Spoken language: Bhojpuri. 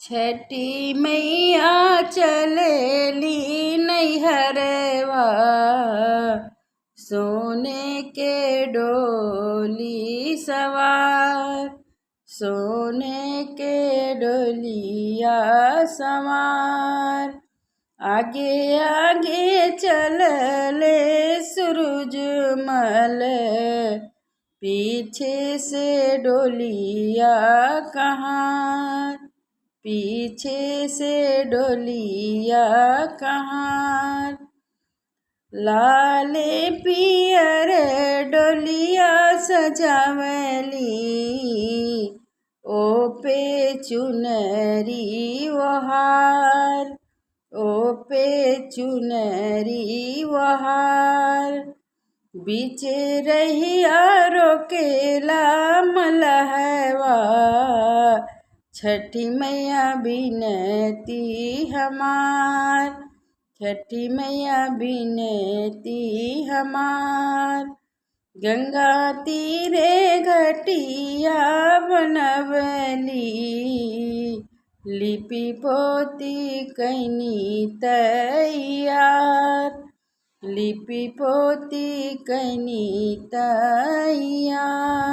छठी मैया चलेली नैहरवा, सोने के डोली सवार, सोने के डोलिया सवार। आगे आगे चलले सूरजमल, पीछे से डोलिया कहाँ, पीछे से डोलिया कहाँ। लाले पियर डोलिया सजावली, ओ पे चुनरी वहार, ओ पे चुनरी वहार। बीचे रहिया रोकेला मलहवा, छठी मैया बिनती हमार, छठी मैया बिनती हमार। गंगा तीरे घटिया बनवली, लिपि पोती कैनी तैयार, लिपि पोती कैनी तैयार।